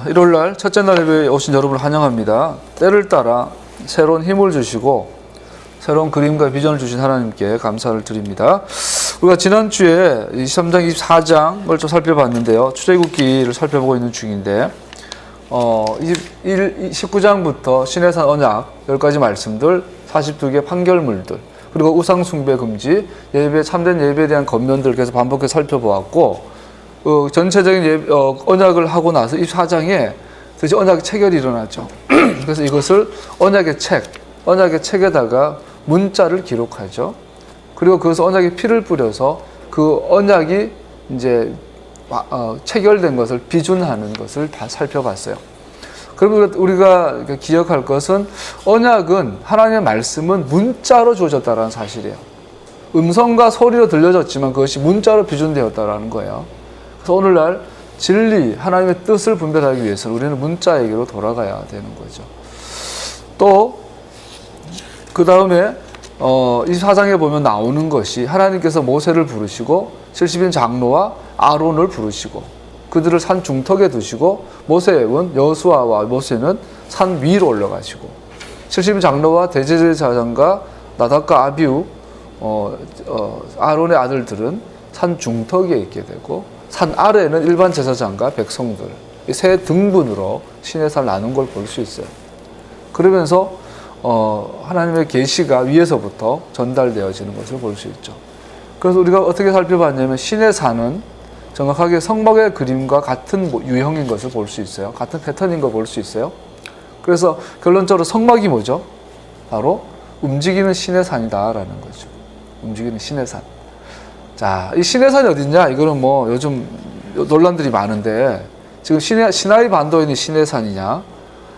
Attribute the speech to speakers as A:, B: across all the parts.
A: 일요일날 첫째 날 예배에 오신 여러분을 환영합니다. 때를 따라 새로운 힘을 주시고 새로운 그림과 비전을 주신 하나님께 감사를 드립니다. 우리가 지난주에 23장, 24장을 좀 살펴봤는데요. 출애굽기를 살펴보고 있는 중인데 19장부터 시내산 언약 10가지 말씀들, 42개의 판결물들, 그리고 우상 숭배 금지, 예배, 참된 예배에 대한 권면들을 계속 반복해서 살펴보았고, 전체적인 언약을 하고 나서 24장에 드디어 언약의 체결이 일어나죠. 그래서 이것을 언약의 책에다가 문자를 기록하죠. 그리고 그것을 언약의 피를 뿌려서 그 언약이 이제 체결된 것을 비준하는 것을 다 살펴봤어요. 그리고 우리가 기억할 것은 언약은, 하나님의 말씀은 문자로 주어졌다는 사실이에요. 음성과 소리로 들려졌지만 그것이 문자로 비준되었다는 거예요. 그래서 오늘날 진리, 하나님의 뜻을 분별하기 위해서는 우리는 문자에게로 돌아가야 되는 거죠. 또 그 다음에 24장에 보면 나오는 것이, 하나님께서 모세를 부르시고 70인 장로와 아론을 부르시고 그들을 산 중턱에 두시고, 모세는 여호수아와 모세는 산 위로 올라가시고 70인 장로와 대제사장과 나답과 아비후 아론의 아들들은 산 중턱에 있게 되고, 산 아래는 일반 제사장과 백성들, 이 세 등분으로 시내산을 나눈 걸 볼 수 있어요. 그러면서 하나님의 계시가 위에서부터 전달되어지는 것을 볼 수 있죠. 그래서 우리가 어떻게 살펴봤냐면, 시내산은 정확하게 성막의 그림과 같은 유형인 것을 볼 수 있어요. 같은 패턴인 걸 볼 수 있어요. 그래서 결론적으로 성막이 뭐죠? 바로 움직이는 시내산이다라는 거죠. 움직이는 시내산. 자, 이 시내산이 어딨냐? 이거는 뭐 요즘 논란들이 많은데, 지금 시나이 반도에 있는 시내산이냐,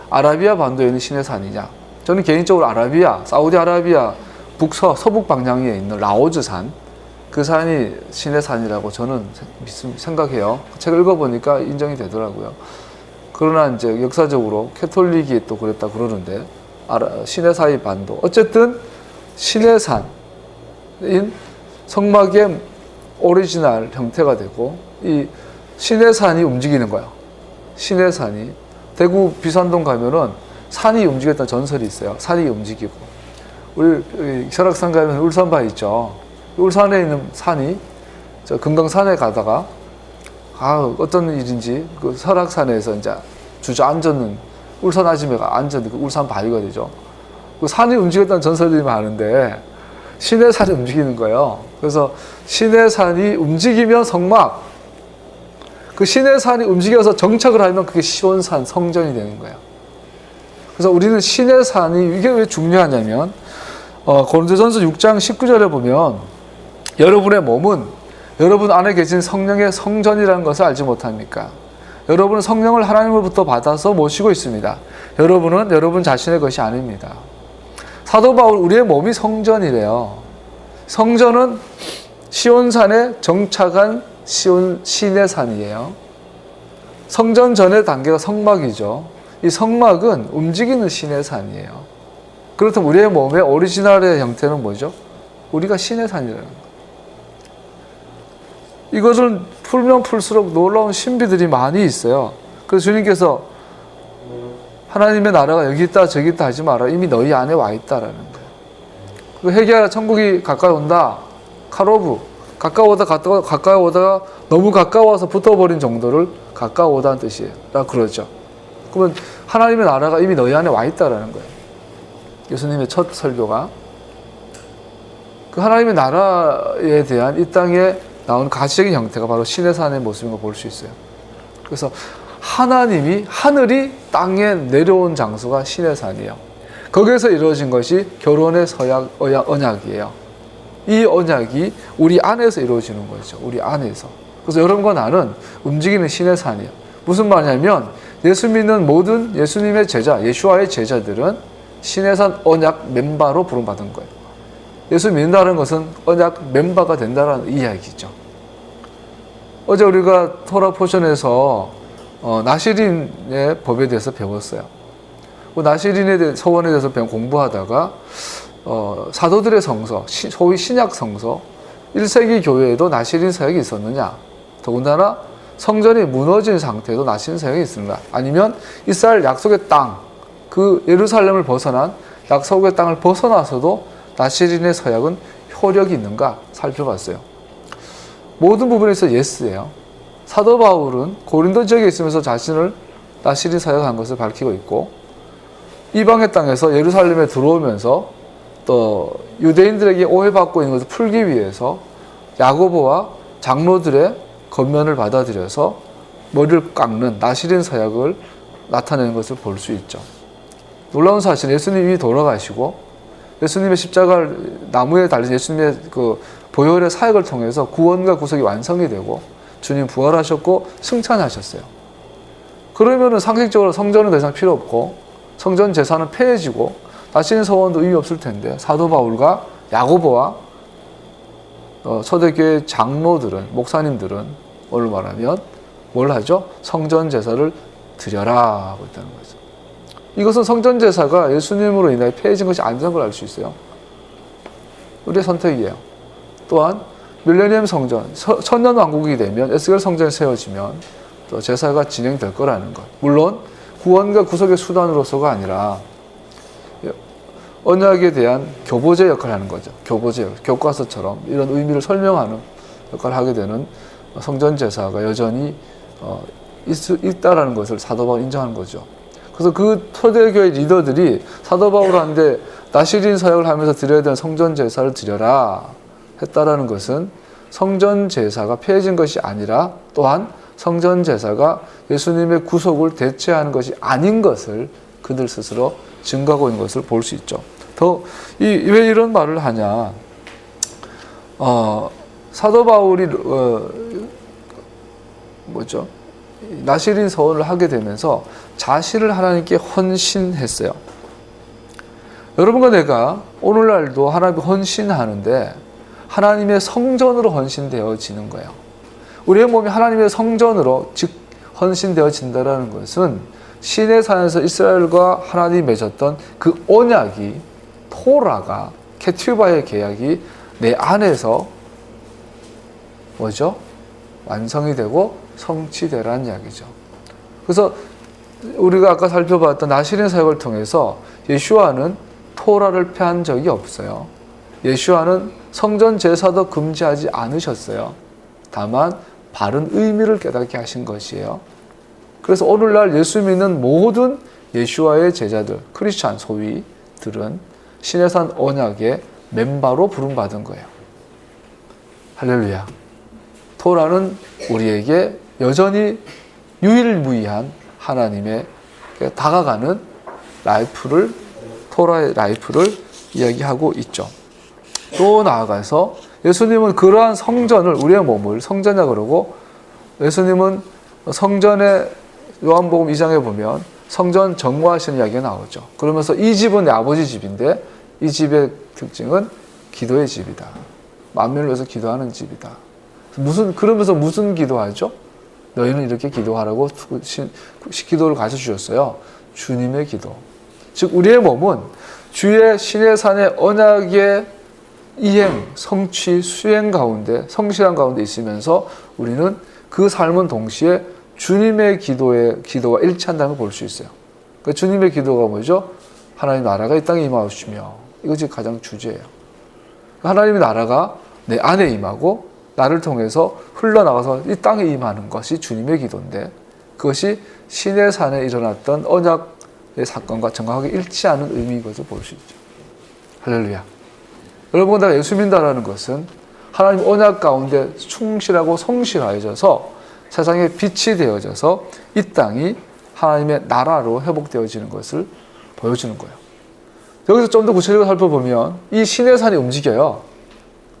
A: 아라비아 반도에 있는 시내산이냐? 저는 개인적으로 사우디아라비아 서북 방향에 있는 라오즈산, 그 산이 시내산이라고 저는 생각해요. 책을 읽어보니까 인정이 되더라고요. 그러나 이제 역사적으로 캐톨릭이 또 그랬다 그러는데, 시내사이 반도. 어쨌든 시내산인 성막의 오리지널 형태가 되고, 이 시내산이 움직이는 거예요. 시내산이. 대구 비산동 가면은 산이 움직였다는 전설이 있어요. 산이 움직이고. 우리 설악산 가면 울산바 있죠. 울산에 있는 산이, 저 금강산에 가다가 어떤 일인지 그 설악산에서 이제 주저앉았는 울산 아줌마가 앉았는데 그 울산 바위가 되죠. 그 산이 움직였다는 전설들이 많은데 시내산이 움직이는 거예요. 그래서 시내산이 움직이면 성막, 그 시내산이 움직여서 정착을 하면 그게 시온산, 성전이 되는 거예요. 그래서 우리는 시내산이, 이게 왜 중요하냐면, 고린도전서 6장 19절에 보면, 여러분의 몸은 여러분 안에 계신 성령의 성전이라는 것을 알지 못합니까? 여러분은 성령을 하나님으로부터 받아서 모시고 있습니다. 여러분은 여러분 자신의 것이 아닙니다. 사도 바울, 우리의 몸이 성전이래요. 성전은 시온산에 정착한 시내산이에요. 성전 전의 단계가 성막이죠. 이 성막은 움직이는 시내산이에요. 그렇다면 우리의 몸의 오리지널의 형태는 뭐죠? 우리가 시내산이라는 거예요. 이것을 풀면 풀수록 놀라운 신비들이 많이 있어요. 그래서 주님께서 하나님의 나라가 여기 있다 저기 있다 하지 마라. 이미 너희 안에 와 있다라는 거예요. 회개하라, 천국이 가까이 온다. 카로브, 가까이 오다가 너무 가까워서 붙어버린 정도를 가까워오다는 뜻이에요. 라고 그러죠. 그러면 하나님의 나라가 이미 너희 안에 와 있다라는 거예요. 예수님의 첫 설교가. 그 하나님의 나라에 대한 이 땅에 나오는 가시적인 형태가 바로 시내산의 모습인 걸 볼 수 있어요. 그래서 하늘이 땅에 내려온 장소가 시내산이에요. 거기에서 이루어진 것이 결혼의 언약이에요. 이 언약이 우리 안에서 이루어지는 거죠. 우리 안에서. 그래서 여러분과 나는 움직이는 시내산이에요. 무슨 말이냐면, 예수 믿는 모든 예수님의 제자, 예수와의 제자들은 시내산 언약 멤버로 부름받은 거예요. 예수 믿는다는 것은 언약 멤버가 된다는 이야기죠. 어제 우리가 토라 포션에서 나시린의 법에 대해서 배웠어요. 나시린에 대한 서원에 대해서 공부하다가 사도들의 성서, 소위 신약 성서, 1세기 교회에도 나시린 서약이 있었느냐, 더군다나 성전이 무너진 상태에도 나시린 사역이 있습니다. 아니면 이스라엘 약속의 땅, 그 예루살렘을 벗어난 약속의 땅을 벗어나서도 나시린의 서약은 효력이 있는가 살펴봤어요. 모든 부분에서 예스예요. 사도 바울은 고린도 지역에 있으면서 자신을 나시린 사역한 것을 밝히고 있고, 이방의 땅에서 예루살렘에 들어오면서 또 유대인들에게 오해받고 있는 것을 풀기 위해서 야고보와 장로들의 권면을 받아들여서 머리를 깎는 나시린 사역을 나타내는 것을 볼 수 있죠. 놀라운 사실은 예수님이 돌아가시고 예수님의 십자가를 나무에 달린 예수님의 그 보혈의 사역을 통해서 구원과 구속이 완성이 되고 주님 부활하셨고 승천하셨어요. 그러면은 상식적으로 성전은 더 이상 필요 없고 성전 제사는 폐해지고 나시린 서원도 의미 없을 텐데, 사도 바울과 야고보와 초대교회 장로들은, 목사님들은 오늘 말하면 뭘 하죠? 성전 제사를 드려라 하고 있다는 거죠. 이것은 성전 제사가 예수님으로 인하여 폐해진 것이 아니라는 걸 알 수 있어요. 우리의 선택이에요. 또한 밀레니엄 성전, 천년 왕국이 되면 에스겔 성전이 세워지면 또 제사가 진행될 거라는 것. 물론 구원과 구속의 수단으로서가 아니라 언약에 대한 교보제 역할을 하는 거죠. 교보제, 교과서처럼 이런 의미를 설명하는 역할을 하게 되는 성전 제사가 여전히 있다라는 것을 사도 바울이 인정하는 거죠. 그래서 그 초대교회 리더들이 사도 바울한테 나시린 사역을 하면서 드려야 되는 성전 제사를 드려라 했다라는 것은 성전 제사가 폐해진 것이 아니라 또한 성전 제사가 예수님의 구속을 대체하는 것이 아닌 것을 그들 스스로 증거하고 있는 것을 볼 수 있죠. 왜 이런 말을 하냐? 사도 바울이 나시린 서원을 하게 되면서 자신을 하나님께 헌신했어요. 여러분과 내가 오늘날도 하나님께 헌신하는데 하나님의 성전으로 헌신되어지는 거예요. 우리의 몸이 하나님의 성전으로 즉 헌신되어진다는 것은 시내산에서 이스라엘과 하나님이 맺었던 그 언약이, 토라가, 케튜바의 계약이 내 안에서 완성이 되고 성취되라는 이야기죠. 그래서 우리가 아까 살펴봤던 나시린 사역을 통해서 예수와는 토라를 폐한 적이 없어요. 예수와는 성전 제사도 금지하지 않으셨어요. 다만 바른 의미를 깨닫게 하신 것이에요. 그래서 오늘날 예수 믿는 모든 예수와의 제자들, 크리스찬 소위들은 시내산 언약의 멤버로 부름받은 거예요. 할렐루야. 토라는 우리에게 여전히 유일무이한 하나님의 다가가는 토라의 라이프를 이야기하고 있죠. 또 나아가서 예수님은 그러한 성전을, 우리의 몸을 성전이라 그러고, 예수님은 성전의 요한복음 2장에 보면 성전 정화하시는 이야기가 나오죠. 그러면서 이 집은 내 아버지 집인데 이 집의 특징은 기도의 집이다. 만민을 위해서 기도하는 집이다. 그러면서 무슨 기도하죠? 너희는 이렇게 기도하라고 기도를 가르쳐 주셨어요. 주님의 기도. 즉 우리의 몸은 주의 시내산의 언약의 이행, 성취, 수행 가운데, 성실한 가운데 있으면서 우리는 그 삶은 동시에 주님의 기도와 일치한다는 걸 볼 수 있어요. 그러니까 주님의 기도가 뭐죠? 하나님 나라가 이 땅에 임하시며, 이것이 가장 주제예요. 하나님의 나라가 내 안에 임하고 나를 통해서 흘러나가서 이 땅에 임하는 것이 주님의 기도인데, 그것이 시내산에 일어났던 언약의 사건과 정확하게 일치하는 의미인 것을 볼 수 있죠. 할렐루야. 여러분, 내가 예수 믿는다는 것은 하나님 언약 가운데 충실하고 성실하여져서 세상에 빛이 되어져서 이 땅이 하나님의 나라로 회복되어지는 것을 보여주는 거예요. 여기서 좀 더 구체적으로 살펴보면 이 시내산이 움직여요.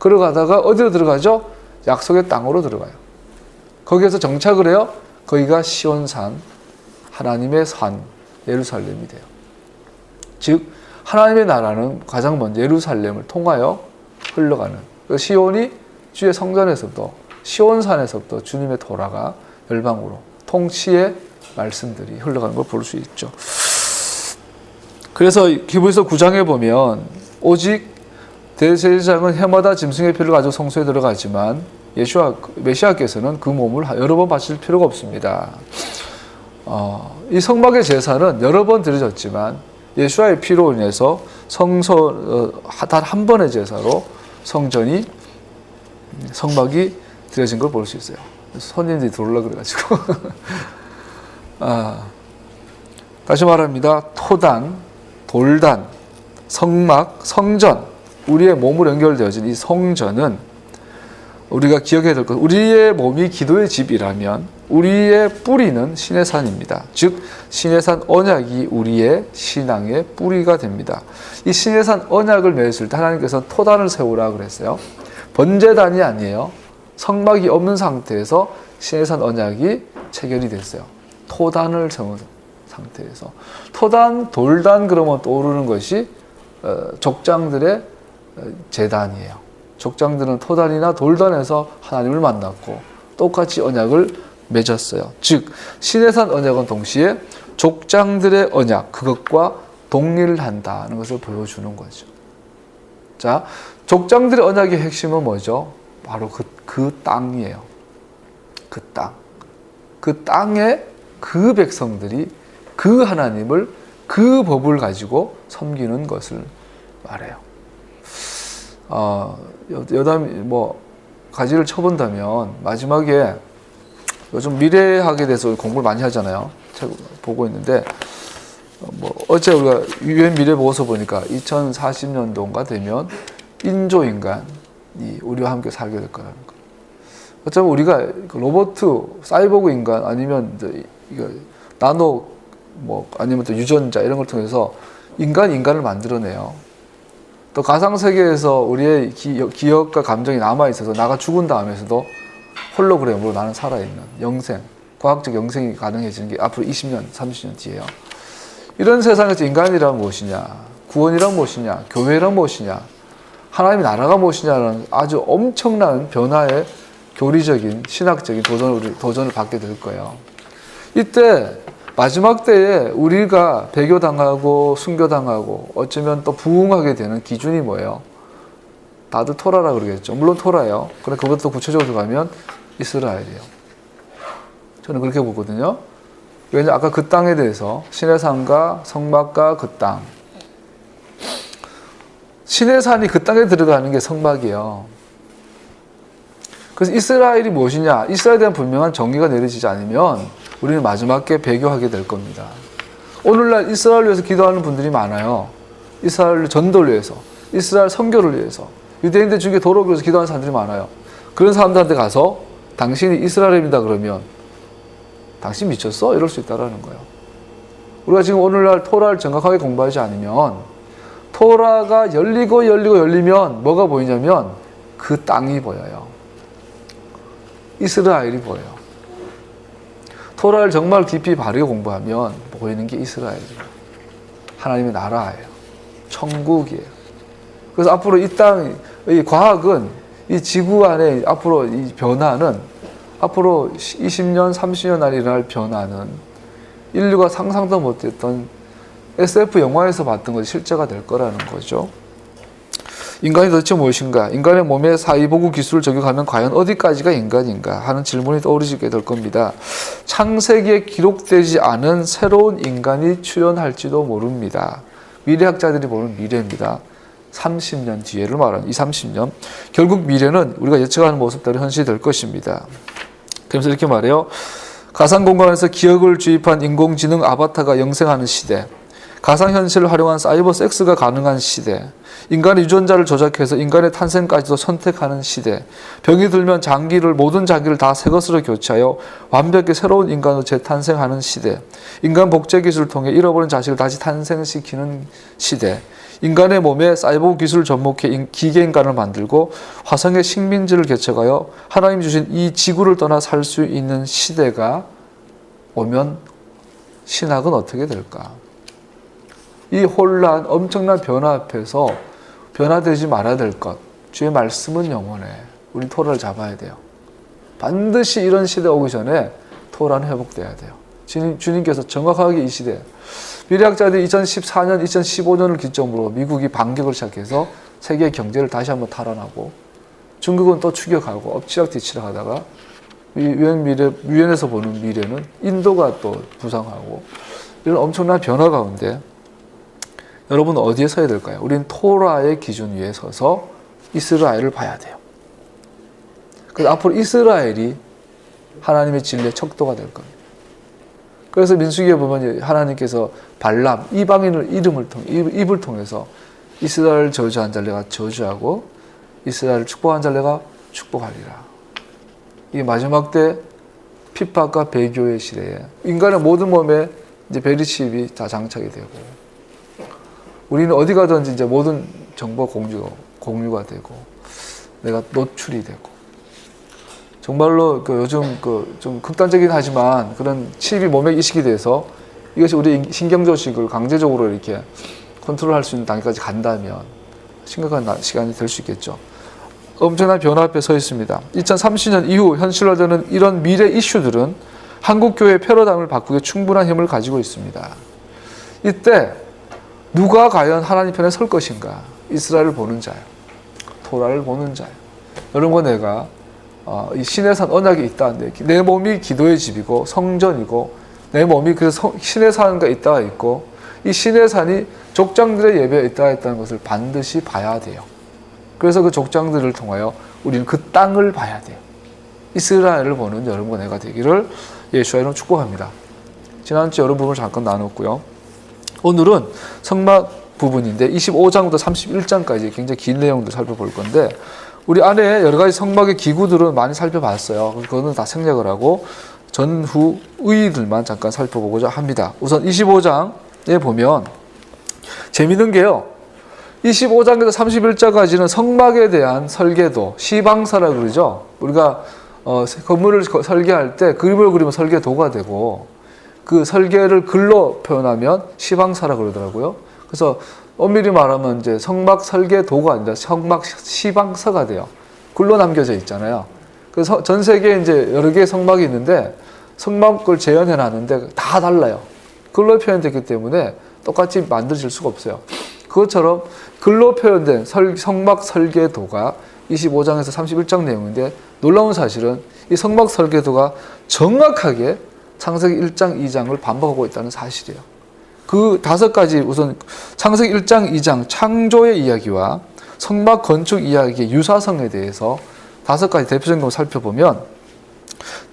A: 걸어가다가 어디로 들어가죠? 약속의 땅으로 들어가요. 거기에서 정착을 해요. 거기가 시온산, 하나님의 산, 예루살렘이 돼요. 즉 하나님의 나라는 가장 먼저 예루살렘을 통하여 흘러가는, 시온이 주의 성전에서부터, 시온산에서부터 주님의 토라가 열방으로 통치의 말씀들이 흘러가는 걸 볼 수 있죠. 그래서 히브리서 9장에 보면 오직 대제사장은 해마다 짐승의 피를 가지고 성소에 들어가지만 메시아께서는 그 몸을 여러 번 바칠 필요가 없습니다. 이 성막의 제사는 여러 번 드려졌지만 예수와의 피로 인해서 단 한 번의 제사로 성막이 드려진 걸 볼 수 있어요. 손님들이 들어오려고 그래가지고 다시 말합니다. 토단, 돌단, 성막, 성전, 우리의 몸으로 연결되어진 이 성전은 우리가 기억해야 될 것, 우리의 몸이 기도의 집이라면 우리의 뿌리는 신의 산입니다. 즉 신의 산 언약이 우리의 신앙의 뿌리가 됩니다. 이 신의 산 언약을 맺을 때 하나님께서는 토단을 세우라 그랬어요. 번제단이 아니에요. 성막이 없는 상태에서 신의 산 언약이 체결이 됐어요. 토단을 세운 상태에서. 토단, 돌단 그러면 떠오르는 것이 족장들의 제단이에요. 족장들은 토단이나 돌단에서 하나님을 만났고 똑같이 언약을 맺었어요. 즉 신의 산 언약은 동시에 족장들의 언약, 그것과 동일한다는 것을 보여주는 거죠. 자, 족장들의 언약의 핵심은 뭐죠? 바로 그 땅이에요. 그 땅. 그 땅에 그 백성들이 그 하나님을, 그 법을 가지고 섬기는 것을 말해요. 여담 가지를 쳐본다면 마지막에 요즘 미래학에 대해서 공부를 많이 하잖아요. 책 보고 있는데 어제 우리가 유엔 미래 보고서 보니까 2040년도인가 되면 인조 인간이 우리와 함께 살게 될 거라는 거. 어쩌면 우리가 로봇, 사이보그 인간 아니면 나노 아니면 또 유전자 이런 걸 통해서 인간을 만들어내요. 또 가상세계에서 우리의 기억과 감정이 남아있어서 나가 죽은 다음에서도 홀로그램으로 나는 살아있는 영생, 과학적 영생이 가능해지는 게 앞으로 20년, 30년 뒤에요. 이런 세상에서 인간이란 무엇이냐, 구원이란 무엇이냐, 교회란 무엇이냐, 하나님의 나라가 무엇이냐는 아주 엄청난 변화의 교리적인, 신학적인 도전을 받게 될 거예요. 이때 마지막 때에 우리가 배교당하고 순교당하고 어쩌면 또 부흥하게 되는 기준이 뭐예요? 다들 토라라 그러겠죠. 물론 토라예요. 그런데 그것도 구체적으로 가면 이스라엘이에요. 저는 그렇게 보거든요. 왜냐하면 아까 그 땅에 대해서 신의 산과 성막과 그 땅, 신의 산이 그 땅에 들어가는 게 성막이에요. 그래서 이스라엘이 무엇이냐? 이스라엘에 대한 분명한 정의가 내려지지 않으면 우리는 마지막에 배교하게 될 겁니다. 오늘날 이스라엘 위해서 기도하는 분들이 많아요. 이스라엘 전도를 위해서, 이스라엘 선교를 위해서, 유대인들 중에 도덕을 위해서 기도하는 사람들이 많아요. 그런 사람들한테 가서 당신이 이스라엘입니다 그러면 당신 미쳤어? 이럴 수 있다는 거예요. 우리가 지금 오늘날 토라를 정확하게 공부하지 않으면 토라가 열리면 뭐가 보이냐면 그 땅이 보여요. 이스라엘이 보여요. 토라를 정말 깊이 바르게 공부하면 보이는 게 이스라엘이에요. 하나님의 나라예요. 천국이에요. 그래서 앞으로 이 땅, 이 과학은 이 지구 안에 앞으로 이 변화는 앞으로 20년, 30년 안에 일어날 변화는 인류가 상상도 못했던 SF 영화에서 봤던 것이 실제가 될 거라는 거죠. 인간이 도대체 무엇인가? 인간의 몸에 사이보그 기술을 적용하면 과연 어디까지가 인간인가 하는 질문이 떠오르게 될 겁니다. 창세기에 기록되지 않은 새로운 인간이 출현할지도 모릅니다. 미래학자들이 보는 미래입니다. 30년 뒤에를 말하는 이 30년. 결국 미래는 우리가 예측하는 모습대로 현실이 될 것입니다. 그래서 이렇게 말해요. 가상공간에서 기억을 주입한 인공지능 아바타가 영생하는 시대. 가상현실을 활용한 사이버 섹스가 가능한 시대. 인간의 유전자를 조작해서 인간의 탄생까지도 선택하는 시대. 병이 들면 모든 장기를 다 새 것으로 교체하여 완벽히 새로운 인간으로 재탄생하는 시대. 인간 복제 기술을 통해 잃어버린 자식을 다시 탄생시키는 시대. 인간의 몸에 사이보그 기술을 접목해 기계인간을 만들고 화성의 식민지를 개척하여 하나님이 주신 이 지구를 떠나 살 수 있는 시대가 오면 신학은 어떻게 될까? 이 혼란, 엄청난 변화 앞에서 변화되지 말아야 될 것. 주의 말씀은 영원해. 우리 토라를 잡아야 돼요. 반드시 이런 시대 오기 전에 토라는 회복돼야 돼요. 주님께서 정확하게 이 시대, 미래학자들이 2014년, 2015년을 기점으로 미국이 반격을 시작해서 세계 경제를 다시 한번 탈환하고 중국은 또 추격하고 엎치락뒤치락 하다가 유엔에서 보는 미래는 인도가 또 부상하고 이런 엄청난 변화 가운데 여러분은 어디에 서야 될까요? 우리는 토라의 기준 위에 서서 이스라엘을 봐야 돼요. 그래서 앞으로 이스라엘이 하나님의 진리의 척도가 될 겁니다. 그래서 민수기에 보면 하나님께서 발람, 이방인을 입을 통해서 이스라엘 저주한 자를 내가 저주하고 이스라엘을 축복한 자를 내가 축복하리라. 이 마지막 때 핍박과 배교의 시대에 인간의 모든 몸에 이제 베리칩이 다 장착이 되고 우리는 어디 가든지 이제 모든 정보 공유가 되고 내가 노출이 되고 정말로 요즘 좀 극단적이긴 하지만 그런 칩이 몸에 이식이 돼서 이것이 우리 신경조직을 강제적으로 이렇게 컨트롤할 수 있는 단계까지 간다면 심각한 시간이 될 수 있겠죠. 엄청난 변화 앞에 서 있습니다. 2030년 이후 현실화되는 이런 미래 이슈들은 한국교회의 패러다임을 바꾸기에 충분한 힘을 가지고 있습니다. 이때 누가 과연 하나님 편에 설 것인가? 이스라엘을 보는 자요. 토라를 보는 자요. 여러분과 내가 이 신의 산 언약이 있다는데 내 몸이 기도의 집이고 성전이고 내 몸이 그래서 신의 산과 있다가 있고 이 신의 산이 족장들의 예배에 있다가 있다는 것을 반드시 봐야 돼요. 그래서 그 족장들을 통하여 우리는 그 땅을 봐야 돼요. 이스라엘을 보는 여러분과 내가 되기를 예수의 이름으로 축복합니다. 지난주 여러 부분을 잠깐 나눴고요. 오늘은 성막 부분인데 25장부터 31장까지 굉장히 긴 내용들 살펴볼 건데 우리 안에 여러 가지 성막의 기구들은 많이 살펴봤어요. 그거는 다 생략을 하고 전후 의의들만 잠깐 살펴보고자 합니다. 우선 25장에 보면 재미있는 게요. 25장에서 31장까지는 성막에 대한 설계도, 시방사라고 그러죠. 우리가 건물을 설계할 때 그림을 그리면 설계도가 되고 그 설계를 글로 표현하면 시방사라고 그러더라고요. 그래서 엄밀히 말하면 이제 성막 설계도가 아니라 성막 시방서가 돼요. 글로 남겨져 있잖아요. 그래서 전 세계에 이제 여러 개의 성막이 있는데 성막을 재현해 놨는데 다 달라요. 글로 표현됐기 때문에 똑같이 만들어질 수가 없어요. 그것처럼 글로 표현된 성막 설계도가 25장에서 31장 내용인데 놀라운 사실은 이 성막 설계도가 정확하게 창세기 1장, 2장을 반복하고 있다는 사실이에요. 그 5가지 우선 창세기 1장, 2장 창조의 이야기와 성막 건축 이야기의 유사성에 대해서 5가지 대표적인 걸 살펴보면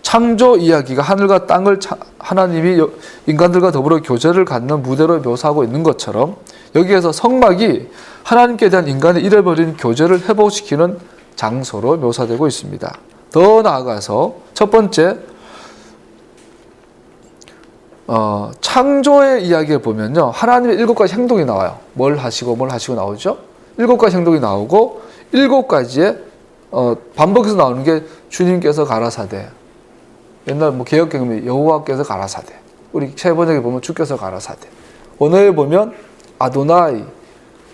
A: 창조 이야기가 하늘과 땅을 하나님이 인간들과 더불어 교제를 갖는 무대로 묘사하고 있는 것처럼 여기에서 성막이 하나님께 대한 인간의 잃어버린 교제를 회복시키는 장소로 묘사되고 있습니다. 더 나아가서 첫 번째 창조의 이야기를 보면요. 하나님의 7가지 행동이 나와요. 뭘 하시고 나오죠. 7가지 행동이 나오고 7가지의 반복해서 나오는 게 주님께서 가라사대. 옛날 개역경험이 여호와께서 가라사대. 우리 세 번역에 보면 주께서 가라사대. 원어에 보면 아도나이,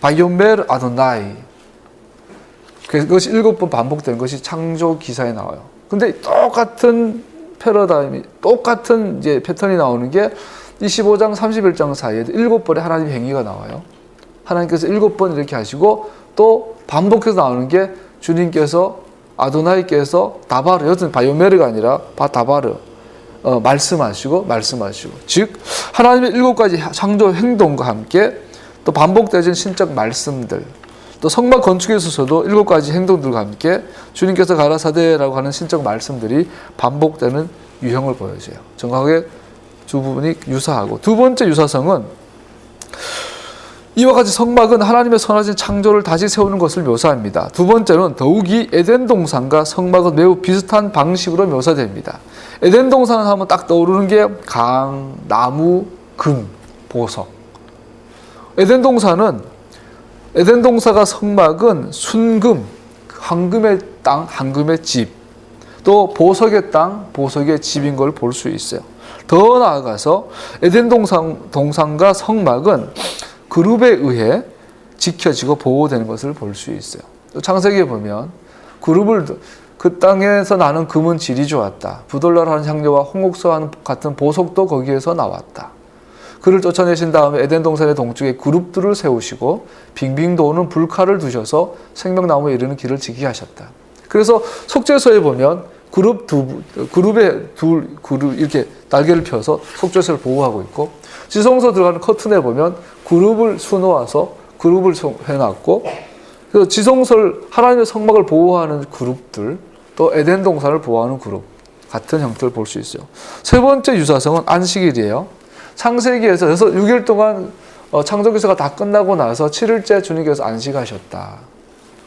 A: 바이오멜 아도나이. 그것이 7번 반복되는 것이 창조 기사에 나와요. 근데 똑같은 패러다임이 똑같은 이제 패턴이 나오는 게 25장 31장 사이에 7번의 하나님 행위가 나와요. 하나님께서 7번 이렇게 하시고 또 반복해서 나오는 게 주님께서 아도나이께서 다바르, 여튼 바이오메르가 아니라 다바르 말씀하시고 즉 하나님의 7가지 창조 행동과 함께 또 반복되는 신적 말씀들 또 성막 건축에 있어서도 7가지 행동들과 함께 주님께서 가라사대라고 하는 신적 말씀들이 반복되는 유형을 보여줘요. 정확하게 두 부분이 유사하고 두 번째 유사성은 이와 같이 성막은 하나님의 선하신 창조를 다시 세우는 것을 묘사합니다. 두 번째는 더욱이 에덴 동산과 성막은 매우 비슷한 방식으로 묘사됩니다. 에덴 동산을 하면 딱 떠오르는 게 강, 나무, 금, 보석. 에덴 동사가 성막은 순금, 황금의 땅, 황금의 집, 또 보석의 땅, 보석의 집인 걸 볼 수 있어요. 더 나아가서 에덴 동산과 성막은 그룹에 의해 지켜지고 보호되는 것을 볼 수 있어요. 또 창세기에 보면 그 땅에서 나는 금은 질이 좋았다. 부돌라라는 향료와 홍옥수와 같은 보석도 거기에서 나왔다. 그를 쫓아내신 다음에 에덴 동산의 동쪽에 그룹들을 세우시고 빙빙 도는 불칼을 두셔서 생명나무에 이르는 길을 지키게 하셨다. 그래서 속죄소에 보면 그룹에 그룹 이렇게 날개를 펴서 속죄소를 보호하고 있고, 지성소 들어가는 커튼에 보면 그룹을 수놓아서 그룹을 해놨고, 그래서 지성소를 하나님의 성막을 보호하는 그룹들, 또 에덴 동산을 보호하는 그룹 같은 형태를 볼 수 있어요. 세 번째 유사성은 안식일이에요. 창세기에서 6일 동안 창조기사가 다 끝나고 나서 7일째 주님께서 안식하셨다.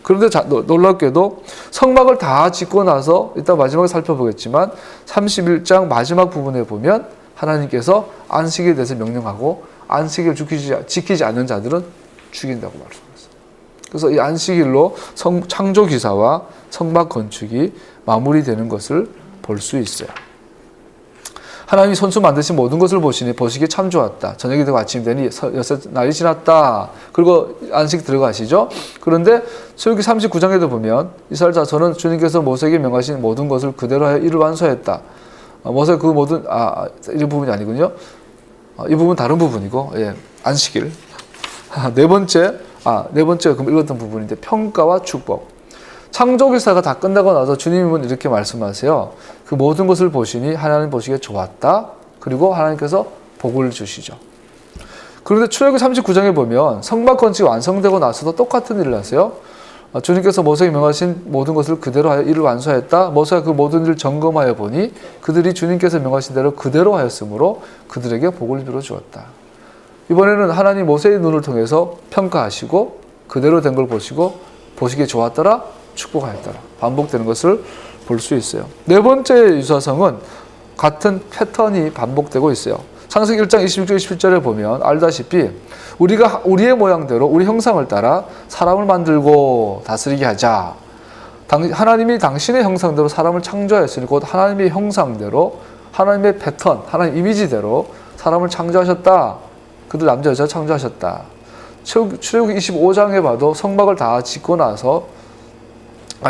A: 그런데 놀랍게도 성막을 다 짓고 나서 이따 마지막에 살펴보겠지만 31장 마지막 부분에 보면 하나님께서 안식일에 대해서 명령하고 안식일을 지키지 않는 자들은 죽인다고 말씀하셨어요. 그래서 이 안식일로 창조기사와 성막 건축이 마무리되는 것을 볼 수 있어요. 하나님이 손수 만드신 모든 것을 보시니 보시기에 참 좋았다. 저녁이 되고 아침이 되니 여섯 날이 지났다. 그리고 안식 들어가시죠. 그런데 출애굽기 39장에도 보면 이스라엘 자손은 주님께서 모세에게 명하신 모든 것을 그대로 하여 이를 완수하였다. 모세 그 모든 이 부분이 아니군요. 이 부분 다른 부분이고, 예, 안식일. 네 번째 그럼 읽었던 부분인데 평가와 축복. 창조기사가 다 끝나고 나서 주님은 이렇게 말씀하세요. 그 모든 것을 보시니 하나님 보시기에 좋았다. 그리고 하나님께서 복을 주시죠. 그런데 출애굽기 39장에 보면 성막 건축이 완성되고 나서도 똑같은 일을 하세요. 주님께서 모세에게 명하신 모든 것을 그대로 하여 이를 완수하였다. 모세가 그 모든 일을 점검하여 보니 그들이 주님께서 명하신 대로 그대로 하였으므로 그들에게 복을 빌어 주었다. 이번에는 하나님 모세의 눈을 통해서 평가하시고 그대로 된 걸 보시고 보시기에 좋았더라. 축복하였더라. 반복되는 것을 볼 수 있어요. 네 번째 유사성은 같은 패턴이 반복되고 있어요. 창세기 1장 26절 27절에 보면 알다시피 우리가 우리의 모양대로 우리 형상을 따라 사람을 만들고 다스리게 하자. 하나님이 당신의 형상대로 사람을 창조하였으니 곧 하나님의 형상대로 하나님의 패턴, 하나님 이미지대로 사람을 창조하셨다. 그들 남자 여자 창조하셨다. 출애굽기 25장에 봐도 성막을 다 짓고 나서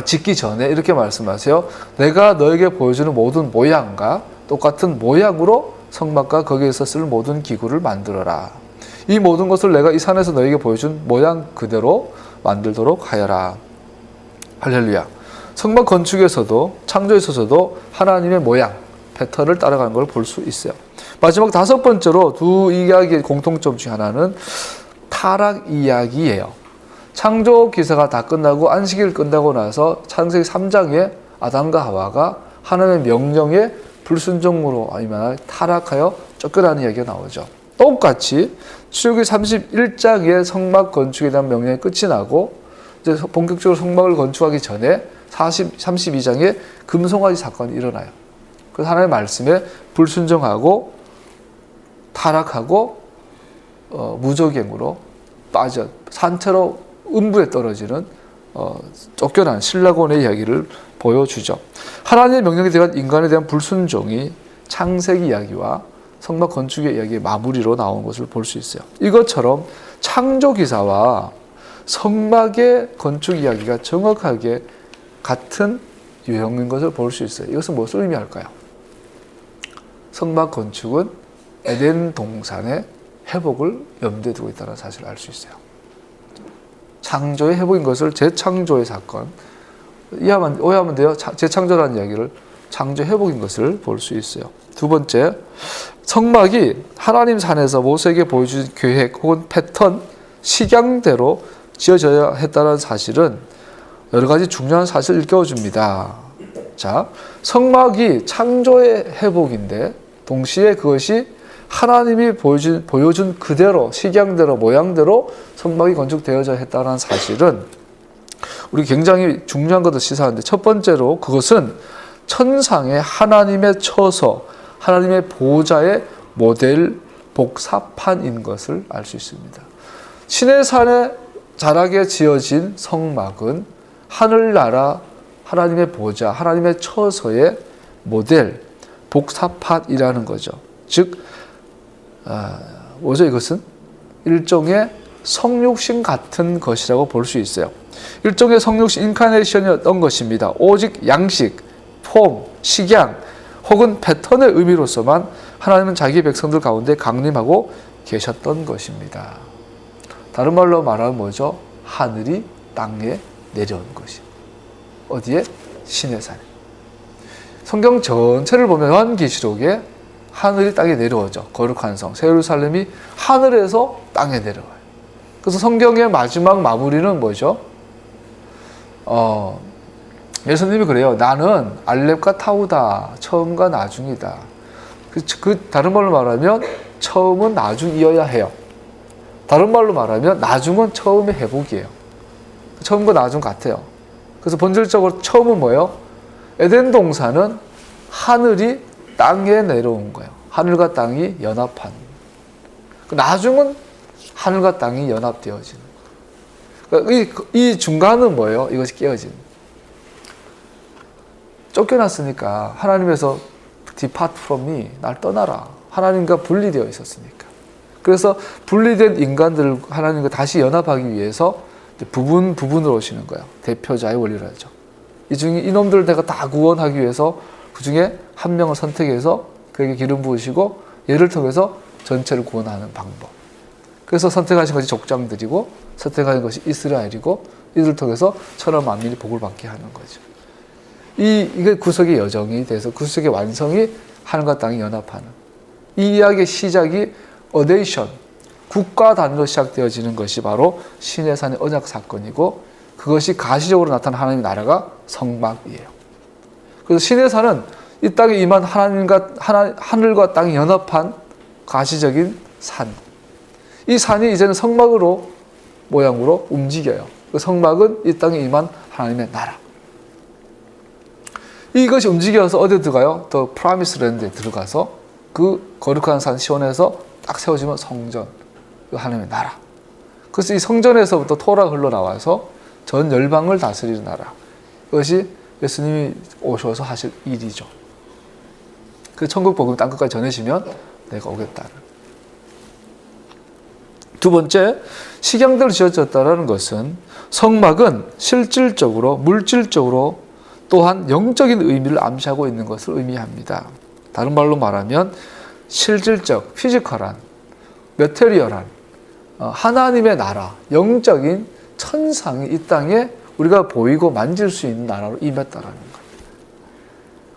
A: 짓기 전에 이렇게 말씀하세요. 내가 너에게 보여주는 모든 모양과 똑같은 모양으로 성막과 거기에서 쓸 모든 기구를 만들어라. 이 모든 것을 내가 이 산에서 너에게 보여준 모양 그대로 만들도록 하여라. 할렐루야. 성막 건축에서도 창조에서도 하나님의 모양, 패턴을 따라가는 걸 볼 수 있어요. 마지막 다섯 번째로 두 이야기의 공통점 중 하나는 타락 이야기예요. 창조 기사가 다 끝나고 안식일 끝나고 나서 창세기 3장에 아담과 하와가 하나님의 명령에 불순종으로 아니면 타락하여 쫓겨나는 이야기가 나오죠. 똑같이 출애굽기 31장의 성막 건축에 대한 명령이 끝이 나고 이제 본격적으로 성막을 건축하기 전에 32장에 금송아지 사건이 일어나요. 그래서 하나님의 말씀에 불순종하고 타락하고 무적행으로 빠져 산채로 음부에 떨어지는 쫓겨난 신라곤의 이야기를 보여주죠. 하나님의 명령에 대한 인간에 대한 불순종이 창세기 이야기와 성막 건축의 이야기의 마무리로 나온 것을 볼 수 있어요. 이것처럼 창조기사와 성막의 건축 이야기가 정확하게 같은 유형인 것을 볼 수 있어요. 이것은 무엇을 의미할까요? 성막 건축은 에덴 동산의 회복을 염두에 두고 있다는 사실을 알 수 있어요. 창조의 회복인 것을 재창조의 사건, 오해하면 돼요. 재창조라는 이야기를 창조 회복인 것을 볼 수 있어요. 두 번째, 성막이 하나님 산에서 모세에게 보여준 계획 혹은 패턴, 식양대로 지어져야 했다는 사실은 여러 가지 중요한 사실을 일깨워줍니다. 자, 성막이 창조의 회복인데 동시에 그것이 하나님이 보여준 그대로, 식양대로, 모양대로 성막이 건축되어져 했다는 사실은 우리 굉장히 중요한 것을 시사하는데, 첫 번째로 그것은 천상의 하나님의 처소, 하나님의 보호자의 모델 복사판인 것을 알 수 있습니다. 시내산에 자라게 지어진 성막은 하늘나라 하나님의 보호자, 하나님의 처소의 모델 복사판이라는 거죠. 즉 뭐죠? 이것은 일종의 성육신 같은 것이라고 볼 수 있어요. 일종의 성육신 인카네이션이었던 것입니다. 오직 양식, 폼, 식양 혹은 패턴의 의미로서만 하나님은 자기 백성들 가운데 강림하고 계셨던 것입니다. 다른 말로 말하면 뭐죠? 하늘이 땅에 내려온 것입니다. 어디에? 시내산에. 성경 전체를 보면 요한계시록에 하늘이 땅에 내려오죠. 거룩한 성 예루살렘이 하늘에서 땅에 내려와요. 그래서 성경의 마지막 마무리는 뭐죠? 예수님이 그래요. 나는 알렙과 타우다. 처음과 나중이다. 다른 말로 말하면 처음은 나중이어야 해요. 다른 말로 말하면 나중은 처음의 회복이에요. 처음과 나중 같아요. 그래서 본질적으로 처음은 뭐예요? 에덴 동산은 하늘이 땅에 내려온 거예요. 하늘과 땅이 연합한. 나중은 하늘과 땅이 연합되어지는. 그러니까 이 중간은 뭐예요? 이것이 깨어지는. 쫓겨났으니까 하나님에서 depart from me, 날 떠나라. 하나님과 분리되어 있었으니까. 그래서 분리된 인간들을 하나님과 다시 연합하기 위해서 부분으로 오시는 거예요. 대표자의 원리라 하죠. 이 중에 이놈들을 내가 다 구원하기 위해서 그 중에 한 명을 선택해서 그에게 기름 부으시고 얘를 통해서 전체를 구원하는 방법. 그래서 선택하신 것이 족장들이고 선택하신 것이 이스라엘이고 이들을 통해서 천하 만민이 복을 받게 하는 거죠. 이게 구속의 여정이 돼서 구속의 완성이 하늘과 땅이 연합하는 이 이야기의 시작이 어데이션, 국가 단위로 시작되어지는 것이 바로 시내산의 언약 사건이고 그것이 가시적으로 나타난 하나님의 나라가 성막이에요. 그래서 시내산은 이 땅에 임한 하늘과 땅이 연합한 가시적인 산. 이 산이 이제는 성막으로 모양으로 움직여요. 그 성막은 이 땅에 임한 하나님의 나라. 이것이 움직여서 어디에 들어가요? 더 프라미스 랜드에 들어가서 그 거룩한 산 시온에서 딱 세워지면 성전, 하나님의 나라. 그래서 이 성전에서부터 토라가 흘러나와서 전 열방을 다스리는 나라. 이것이 예수님이 오셔서 하실 일이죠. 그 천국 복음을 땅끝까지 전해지면 내가 오겠다는. 두 번째, 식양대로 지어졌다는 것은 성막은 실질적으로, 물질적으로 또한 영적인 의미를 암시하고 있는 것을 의미합니다. 다른 말로 말하면 실질적, 피지컬한, 메테리얼한 하나님의 나라, 영적인 천상이 이 땅에 우리가 보이고 만질 수 있는 나라로 임했다라는 것.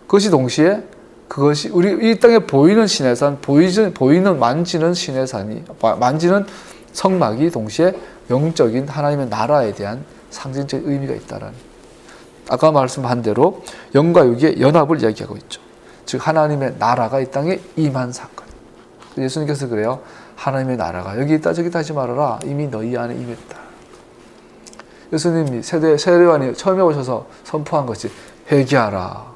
A: 그것이 동시에 그것이 우리 이 땅에 보이는 시내산, 보이는 만지는 시내산이 만지는 성막이 동시에 영적인 하나님의 나라에 대한 상징적 의미가 있다라는. 아까 말씀한 대로 영과 육의 연합을 이야기하고 있죠. 즉 하나님의 나라가 이 땅에 임한 사건. 예수님께서 그래요. 하나님의 나라가 여기 있다 저기 있다 하지 말아라. 이미 너희 안에 임했다. 예수님이 세례요한이 처음에 오셔서 선포한 것이 회개하라.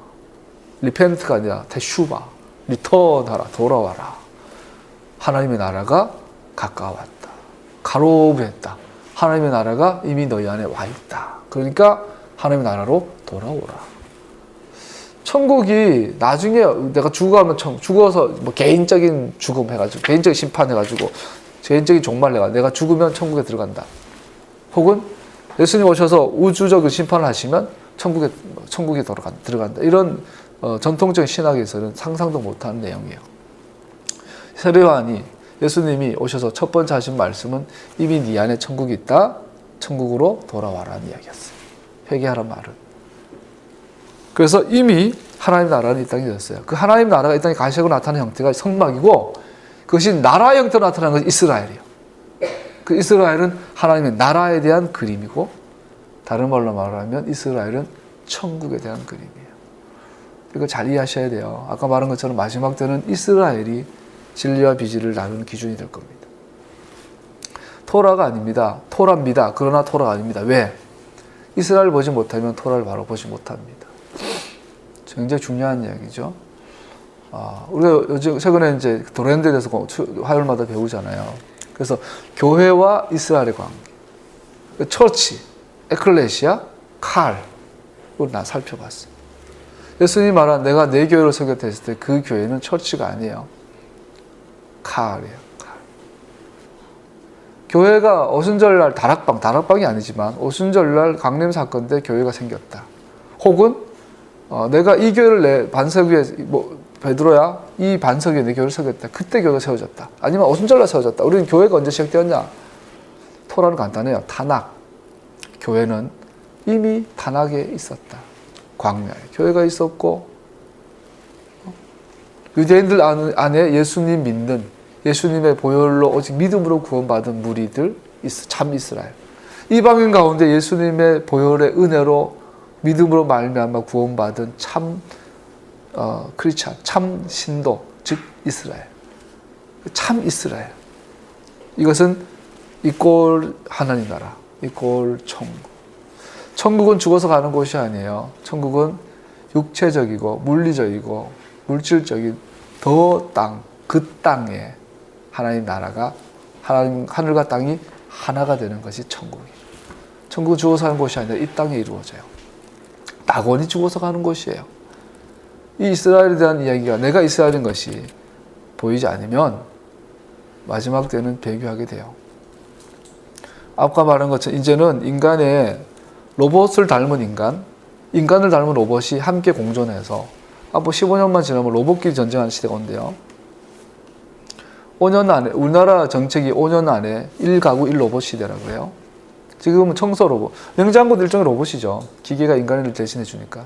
A: 리펜트가 아니라 테슈바. 리턴하라. 돌아와라. 하나님의 나라가 가까웠다. 가로부했다. 하나님의 나라가 이미 너희 안에 와 있다. 그러니까 하나님의 나라로 돌아오라. 천국이 나중에 내가 죽어가면 죽어서 뭐 개인적인 죽음 해가지고 개인적인 심판 해가지고 개인적인 종말 해가지고 내가 죽으면 천국에 들어간다. 혹은 예수님 오셔서 우주적인 심판을 하시면 천국에 들어간다. 이런 전통적인 신학에서는 상상도 못하는 내용이에요. 세례요한이 예수님이 오셔서 첫 번째 하신 말씀은 이미 네 안에 천국이 있다. 천국으로 돌아와라는 이야기였어요. 회개하란 말은. 그래서 이미 하나님 나라는 이 땅에 있었어요. 그 하나님 나라가 이 땅에 가시적으로 나타나는 형태가 성막이고 그것이 나라 형태로 나타나는 것이 이스라엘이에요. 그 이스라엘은 하나님의 나라에 대한 그림이고 다른 말로 말하면 이스라엘은 천국에 대한 그림이에요. 이거 잘 이해하셔야 돼요. 아까 말한 것처럼 마지막 때는 이스라엘이 진리와 비질을 나누는 기준이 될 겁니다. 토라가 아닙니다. 토라입니다. 그러나 토라가 아닙니다. 왜? 이스라엘을 보지 못하면 토라를 바로 보지 못합니다. 굉장히 중요한 이야기죠. 우리가 요즘 최근에 이제 도랜드에 대해서 화요일마다 배우잖아요. 그래서 교회와 이스라엘의 관계, 처치, 에클레시아, 칼, 이걸 나 살펴봤어요. 예수님이 말한 내가 내 교회를 설교했을 때 그 교회는 처치가 아니에요. 칼이에요. 칼. 교회가 오순절날 다락방이 아니지만 오순절날 강림 사건 때 교회가 생겼다. 혹은 내가 이 교회를 내 반석 위에 베드로야 이 반석 위에 내 교회를 세웠다. 그때 교회가 세워졌다. 아니면 오순절날 세워졌다. 우리는 교회가 언제 시작되었냐? 토라는 간단해요. 타낙. 교회는 이미 단락에 있었다. 광야에 교회가 있었고 유대인들 안에 예수님 믿는 예수님의 보혈로 오직 믿음으로 구원받은 무리들 참 이스라엘. 이방인 가운데 예수님의 보혈의 은혜로 믿음으로 말미암아 구원받은 참 크리스찬, 참 신도, 즉 이스라엘. 참 이스라엘. 이것은 이꼴 하나님 나라, 이꼴 천국. 천국은 죽어서 가는 곳이 아니에요. 천국은 육체적이고 물리적이고 물질적인 그 땅에 하나님 나라가 하늘과 땅이 하나가 되는 것이 천국이에요. 천국은 죽어서 가는 곳이 아니라 이 땅에 이루어져요. 낙원이 죽어서 가는 곳이에요. 이 이스라엘에 대한 이야기가 내가 이스라엘인 것이 보이지 않으면 마지막 때는 배교하게 돼요. 아까 말한 것처럼 이제는 인간의 로봇을 닮은 인간을 닮은 로봇이 함께 공존해서 앞으로 15년만 지나면 로봇끼리 전쟁하는 시대가 온대요. 5년 안에, 우리나라 정책이 5년 안에 1가구 1로봇 시대라고 해요. 지금은 청소 로봇, 냉장고도 일종의 로봇이죠. 기계가 인간을 대신해 주니까.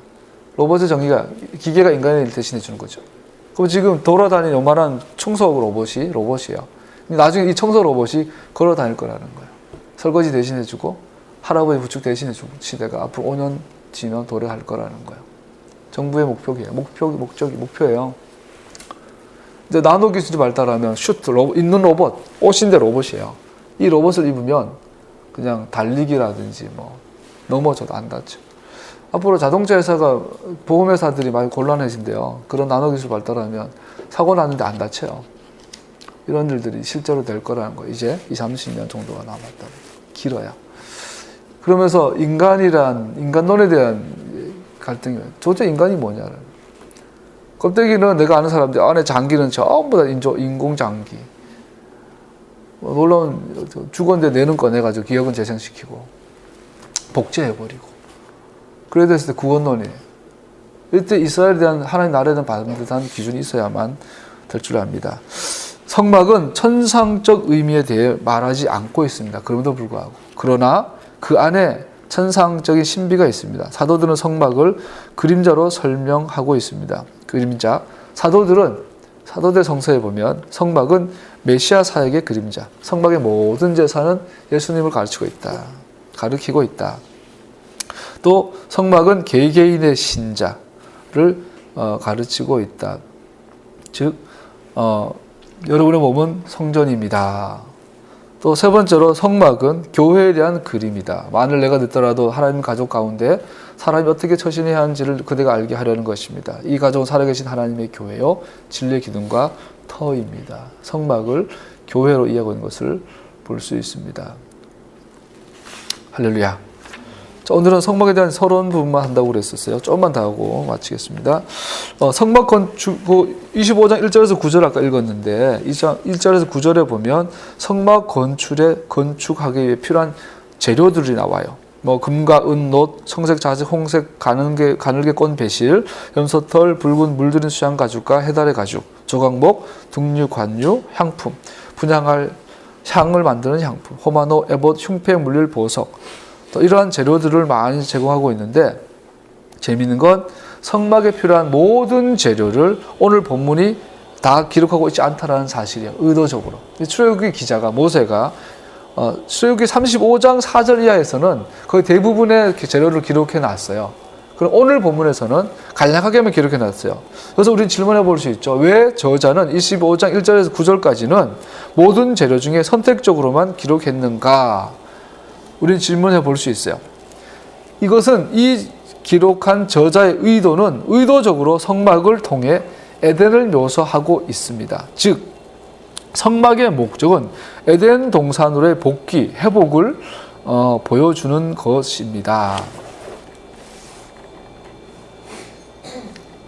A: 로봇의 정의가 기계가 인간을 대신해 주는 거죠. 그럼 지금 돌아다니는 요만한 청소 로봇이에요. 나중에 이 청소 로봇이 걸어 다닐 거라는 거예요. 설거지 대신해 주고 할아버지 부축 대신해 주고 시대가 앞으로 5년 지나 도래할 거라는 거예요. 정부의 목표예요. 이제 나노 기술이 발달하면 입는 로봇, 옷인데 로봇이에요. 이 로봇을 입으면 그냥 달리기라든지 넘어져도 안 다쳐. 앞으로 자동차 회사가 보험회사들이 많이 곤란해진대요. 그런 나노 기술 발달하면 사고 났는데 안 다쳐요. 이런 일들이 실제로 될 거라는 거예요. 이제 20-30년 정도가 남았다. 길어야. 그러면서 인간론에 대한 갈등이 도대체 인간이 뭐냐는. 껍데기는 내가 아는 사람들 안에 장기는 전부 다 인공장기. 물론 죽었는데 내는 꺼내가지고 기억은 재생시키고 복제해버리고 그래야 됐을 때 구원론이에요. 이때 이스라엘에 대한 하나님 나라에 대한 반듯한 기준이 있어야만 될 줄 압니다. 성막은 천상적 의미에 대해 말하지 않고 있습니다. 그럼에도 불구하고. 그러나 그 안에 천상적인 신비가 있습니다. 사도들은 성막을 그림자로 설명하고 있습니다. 그림자. 사도들 성서에 보면 성막은 메시아 사역의 그림자. 성막의 모든 제사는 예수님을 가르치고 있다. 또 성막은 개개인의 신자를 가르치고 있다. 즉 여러분의 몸은 성전입니다. 또 세 번째로 성막은 교회에 대한 그림이다. 만일 내가 늦더라도 하나님 가족 가운데 사람이 어떻게 처신해야 하는지를 그대가 알게 하려는 것입니다. 이 가족은 살아계신 하나님의 교회요 진리의 기둥과 터입니다. 성막을 교회로 이해하고 있는 것을 볼 수 있습니다. 할렐루야. 자, 오늘은 성막에 대한 서론 부분만 한다고 그랬었어요. 조금만 더 하고 마치겠습니다. 성막 건축 25장 1절에서 9절 아까 읽었는데 1절에서 9절에 보면 성막 건축하기 위해 필요한 재료들이 나와요. 금과 은, 놋, 청색, 자색, 홍색, 가늘게 꼰 배실, 염소털, 붉은 물들인 수양 가죽과 해달의 가죽, 조각목, 등류, 관유, 향품, 분향할 향을 만드는 향품, 호마노, 에봇, 흉패에 물릴 보석. 또 이러한 재료들을 많이 제공하고 있는데 재미있는 건 성막에 필요한 모든 재료를 오늘 본문이 다 기록하고 있지 않다라는 사실이에요. 의도적으로. 출애굽기 기자가 모세가 출애굽기 35장 4절 이하에서는 거의 대부분의 재료를 기록해 놨어요. 그럼 오늘 본문에서는 간략하게만 기록해 놨어요. 그래서 우리는 질문해 볼 수 있죠. 왜 저자는 25장 1절에서 9절까지는 모든 재료 중에 선택적으로만 기록했는가? 우리는 질문해 볼 수 있어요. 이것은 이 기록한 저자의 의도는 의도적으로 성막을 통해 에덴을 묘사하고 있습니다. 즉 성막의 목적은 에덴 동산으로의 회복을 보여주는 것입니다.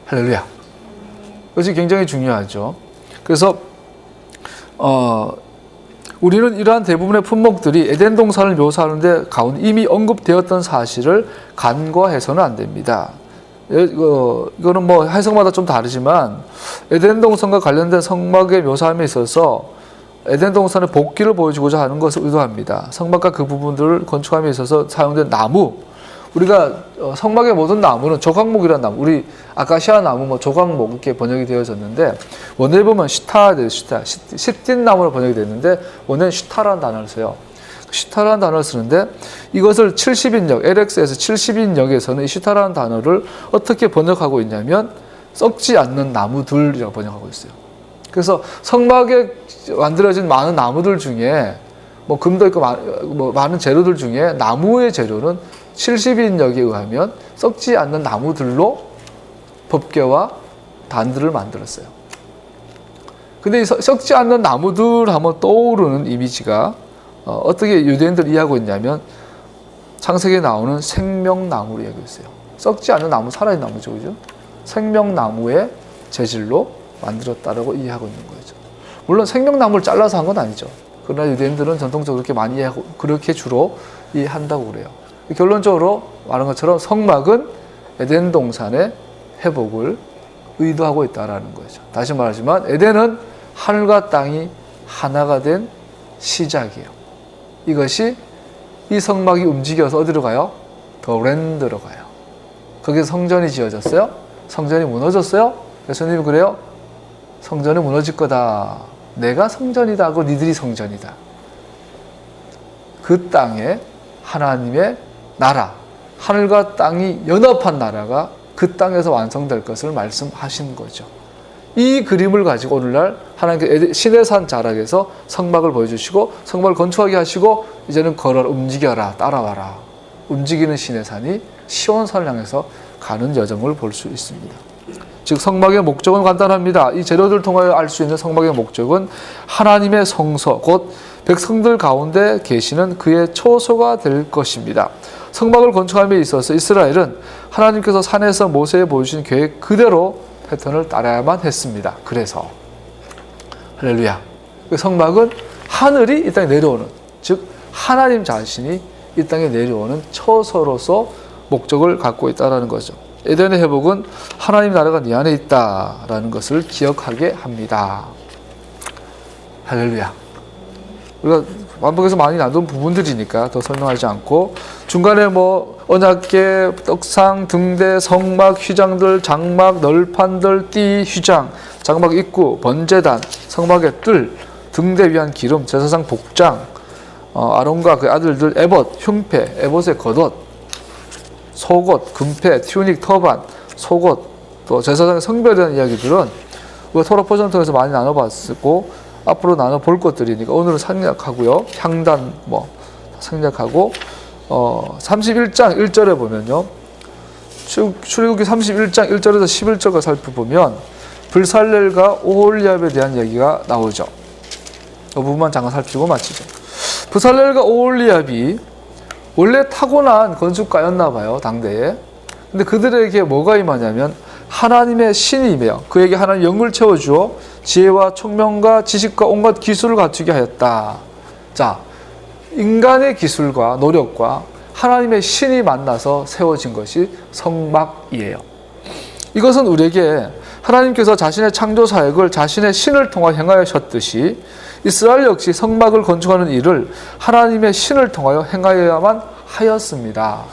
A: 할렐루야. 그것이 굉장히 중요하죠. 그래서 우리는 이러한 대부분의 품목들이 에덴 동산을 묘사하는데 가운데 이미 언급되었던 사실을 간과해서는 안 됩니다. 이거는 해석마다 좀 다르지만 에덴 동산과 관련된 성막의 묘사함에 있어서 에덴 동산의 복귀를 보여주고자 하는 것을 의도합니다. 성막과 그 부분들을 건축함에 있어서 사용된 나무, 우리가 성막의 모든 나무는 조각목이라는 나무, 우리 아카시아 나무, 뭐 조각목 이렇게 번역이 되어졌는데 원어에 보면 시타, 시틴 나무로 번역이 됐는데 원어는 시타라는 단어를 써요. 시타라는 단어를 쓰는데 이것을 70인역, LX에서 70인역에서는 이 시타라는 단어를 어떻게 번역하고 있냐면 썩지 않는 나무들이라고 번역하고 있어요. 그래서 성막에 만들어진 많은 나무들 중에 뭐 금도 있고 뭐 많은 재료들 중에 나무의 재료는 70인역에 의하면 썩지 않는 나무들로 법궤와 단들을 만들었어요. 근데 이 썩지 않는 나무들 하면 떠오르는 이미지가 어떻게 유대인들 이해하고 있냐면 창세기에 나오는 생명나무로 이야기하고 있어요. 썩지 않는 나무, 살아있는 나무죠, 그죠? 생명나무의 재질로 만들었다라고 이해하고 있는 거죠. 물론 생명나무를 잘라서 한 건 아니죠. 그러나 유대인들은 전통적으로 그렇게 많이 이해하고 그렇게 주로 이해한다고 그래요. 결론적으로 말한 것처럼 성막은 에덴 동산의 회복을 의도하고 있다라는 거죠. 다시 말하지만 에덴은 하늘과 땅이 하나가 된 시작이에요. 이것이 이 성막이 움직여서 어디로 가요? 더 랜드로 가요. 거기서 성전이 지어졌어요. 성전이 무너졌어요. 예수님이 그래요. 성전이 무너질 거다. 내가 성전이다 하고 니들이 성전이다. 그 땅에 하나님의 나라, 하늘과 땅이 연합한 나라가 그 땅에서 완성될 것을 말씀하신 거죠. 이 그림을 가지고 오늘날 하나님께 시내산 자락에서 성막을 보여주시고 성막을 건축하게 하시고 이제는 걸어라, 움직여라, 따라와라. 움직이는 시내산이 시온산을 향해서 가는 여정을 볼 수 있습니다. 즉 성막의 목적은 간단합니다. 이 재료들을 통하여 알 수 있는 성막의 목적은 하나님의 성소, 곧 백성들 가운데 계시는 그의 초소가 될 것입니다. 성막을 건축함에 있어서 이스라엘은 하나님께서 산에서 모세에 보여주신 계획 그대로 패턴을 따라야만 했습니다. 그래서 할렐루야. 그 성막은 하늘이 이 땅에 내려오는, 즉 하나님 자신이 이 땅에 내려오는 처소로서 목적을 갖고 있다는 거죠. 에덴의 회복은 하나님 나라가 네 안에 있다라는 것을 기억하게 합니다. 할렐루야. 우리가 반복해서 많이 나눈 부분들이니까 더 설명하지 않고 중간에 뭐 언약궤, 떡상, 등대, 성막, 휘장들, 장막, 널판들, 띠, 휘장, 장막 입구, 번제단, 성막의 뜰, 등대 위한 기름, 제사장 복장, 아론과 그 아들들 에봇, 흉패, 에봇의 겉옷, 속옷, 금패, 튜닉, 터반, 속옷, 또 제사장의 성별에 대한 이야기들은 우리가 토라 포션을 통해서 많이 나눠봤고 앞으로 나눠볼 것들이니까 오늘은 생략하고요. 향단 뭐 생략하고 31장 1절에 보면요. 출애굽기 31장 1절에서 11절을 살펴보면 불살렐과 오홀리압에 대한 얘기가 나오죠. 이 부분만 잠깐 살피고 마치죠. 불살렐과 오홀리압이 원래 타고난 건축가였나 봐요. 당대에. 근데 그들에게 뭐가 임하냐면 하나님의 신이 임해요. 그에게 하나님 영을 채워주어 지혜와 총명과 지식과 온갖 기술을 갖추게 하였다. 자, 인간의 기술과 노력과 하나님의 신이 만나서 세워진 것이 성막이에요. 이것은 우리에게 하나님께서 자신의 창조 사역을 자신의 신을 통하여 행하셨듯이 이스라엘 역시 성막을 건축하는 일을 하나님의 신을 통하여 행하여야만 하였습니다.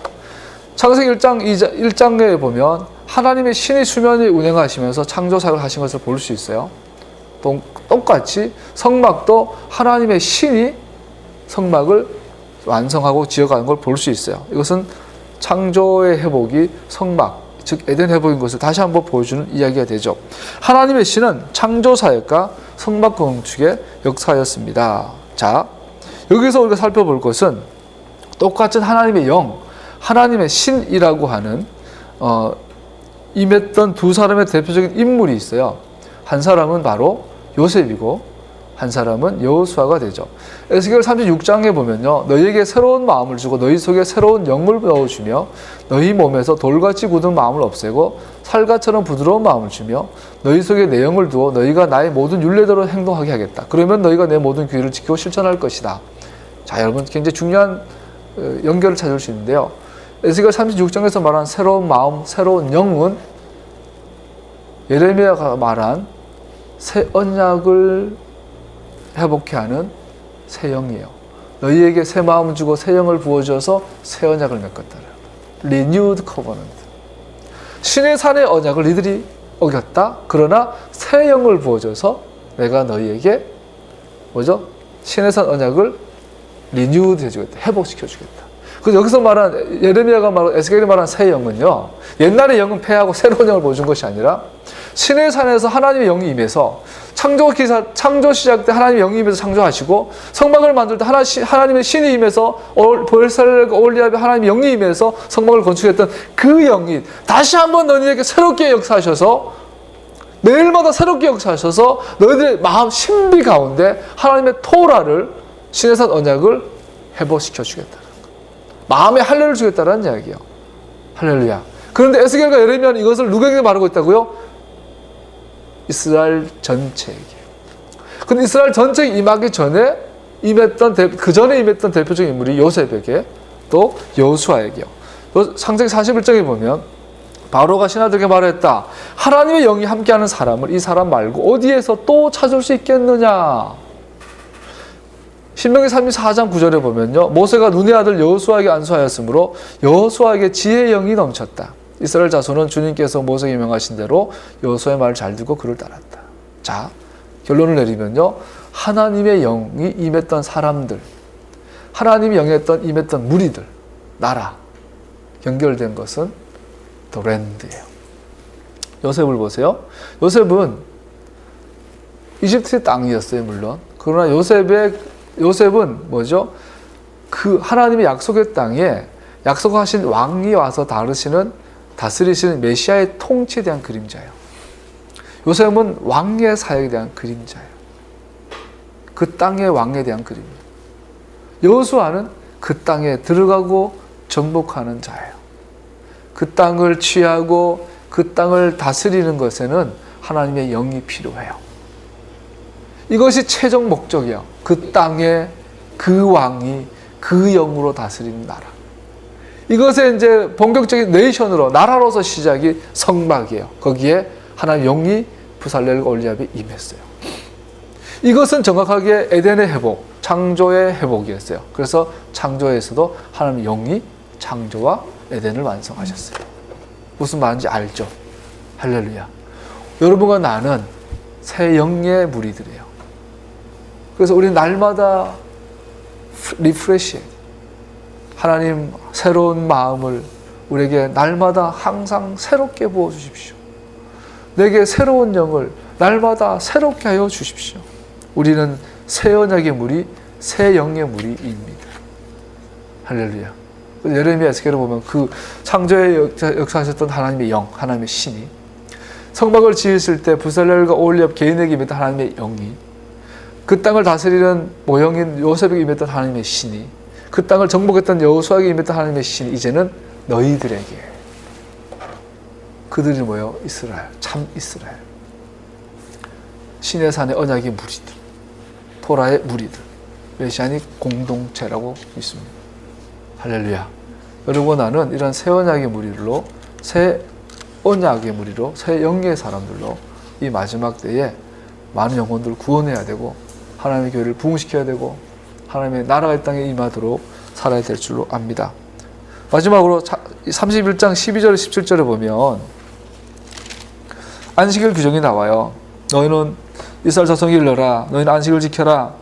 A: 창세기 1장에 보면 하나님의 신이 수면에 운행하시면서 창조 사역을 하신 것을 볼 수 있어요. 똑같이 성막도 하나님의 신이 성막을 완성하고 지어가는 걸 볼 수 있어요. 이것은 창조의 회복이 성막, 즉 에덴 회복인 것을 다시 한번 보여주는 이야기가 되죠. 하나님의 신은 창조 사역과 성막 건축의 역사였습니다. 자, 여기서 우리가 살펴볼 것은 똑같은 하나님의 영, 하나님의 신이라고 하는 임했던 두 사람의 대표적인 인물이 있어요. 한 사람은 바로 요셉이고 한 사람은 여호수아가 되죠. 에스겔 36장에 보면요. 너희에게 새로운 마음을 주고 너희 속에 새로운 영을 넣어주며 너희 몸에서 돌같이 굳은 마음을 없애고 살갗처럼 부드러운 마음을 주며 너희 속에 내 영을 두어 너희가 나의 모든 율례대로 행동하게 하겠다. 그러면 너희가 내 모든 규율을 지키고 실천할 것이다. 자, 여러분 굉장히 중요한 연결을 찾을 수 있는데요. 에스겔 36장에서 말한 새로운 마음, 새로운 영은 예레미야가 말한 새 언약을 회복케 하는 새 영이에요. 너희에게 새 마음을 주고 새 영을 부어줘서 새 언약을 맺었다. renewed covenant. 신의 산의 언약을 니들이 어겼다. 그러나 새 영을 부어줘서 내가 너희에게 뭐죠? 신의 산 언약을 renewed 해주겠다. 회복시켜주겠다. 그래서 여기서 말한 예레미야가 말한 에스겔이 말한 새 영은요, 옛날의 영은 폐하고 새로운 영을 보여준 것이 아니라 신의 산에서 하나님의 영이 임해서 창조 시작 때 하나님의 영이 임해서 창조하시고 성막을 만들 때 하나님의 신이 임해서 보엘살과 올리압의 하나님의 영이 임해서 성막을 건축했던 그 영이 다시 한번 너희에게 새롭게 역사하셔서 매일마다 새롭게 역사하셔서 너희들의 마음 신비 가운데 하나님의 토라를 신의 산 언약을 회복시켜 주겠다. 마음에 할례를 주겠다는 이야기예요. 할렐루야. 그런데 에스겔과 예레미야는 이것을 누구에게 말하고 있다고요? 이스라엘 전체에게. 근데 이스라엘 전체에 임하기 전에 그 전에 임했던 대표적인 인물이 요셉에게, 또 여호수아에게요. 창세기 41장에 보면 바로가 신하들에게 말했다. 하나님의 영이 함께하는 사람을 이 사람 말고 어디에서 또 찾을 수 있겠느냐. 신명기 34장 9절에 보면요, 모세가 눈의 아들 여호수아에게 안수하였으므로 여호수아에게 지혜의 영이 넘쳤다. 이스라엘 자손은 주님께서 모세에게 명하신 대로 여호수아의 말을 잘 듣고 그를 따랐다. 자, 결론을 내리면요, 하나님의 영이 임했던 사람들, 하나님의 영이 임했던 무리들, 나라, 연결된 것은 더 랜드예요. 요셉을 보세요. 요셉은 이집트의 땅이었어요, 물론. 그러나 요셉은 뭐죠? 그 하나님의 약속의 땅에 약속하신 왕이 와서 다스리시는 메시아의 통치에 대한 그림자예요. 요셉은 왕의 사역에 대한 그림자예요. 그 땅의 왕에 대한 그림이에요. 여호수아는 그 땅에 들어가고 정복하는 자예요. 그 땅을 취하고 그 땅을 다스리는 것에는 하나님의 영이 필요해요. 이것이 최종 목적이에요. 그 땅에 그 왕이 그 영으로 다스리는 나라. 이것의 이제 본격적인 네이션으로, 나라로서 시작이 성막이에요. 거기에 하나님의 영이 부살렐과 올리압에 임했어요. 이것은 정확하게 에덴의 회복, 창조의 회복이었어요. 그래서 창조에서도 하나님의 영이 창조와 에덴을 완성하셨어요. 무슨 말인지 알죠? 할렐루야. 여러분과 나는 새 영의 무리들이에요. 그래서 우리는 날마다 리프레시해야 돼요. 하나님 새로운 마음을 우리에게 날마다 항상 새롭게 부어주십시오. 내게 새로운 영을 날마다 새롭게 하여 주십시오. 우리는 새 언약의 무리, 새 영의 무리입니다. 할렐루야. 예레미야 에스겔을 보면 그 창조에 역사하셨던 하나님의 영, 하나님의 신이 성막을 지으실 때 부살렐과 올리압 개인에게 임했던 하나님의 영이, 그 땅을 다스리는 모형인 요셉에게 임했던 하나님의 신이, 그 땅을 정복했던 여호수아에게 임했던 하나님의 신이 이제는 너희들에게, 그들이 뭐예요? 이스라엘, 참 이스라엘, 신의 산의 언약의 무리들, 토라의 무리들, 메시아닉 공동체라고 있습니다. 할렐루야. 여러분, 나는 이런 새 언약의 무리로, 새 언약의 무리로, 새 영의 사람들로 이 마지막 때에 많은 영혼들을 구원해야 되고 하나님의 교회를 부흥시켜야 되고 하나님의 나라가 이 땅에 임하도록 살아야 될 줄로 압니다. 마지막으로 31장 12절 17절에 보면 안식일 규정이 나와요. 너희는 이스라엘 자손이 일러라. 너희는 안식을 지켜라.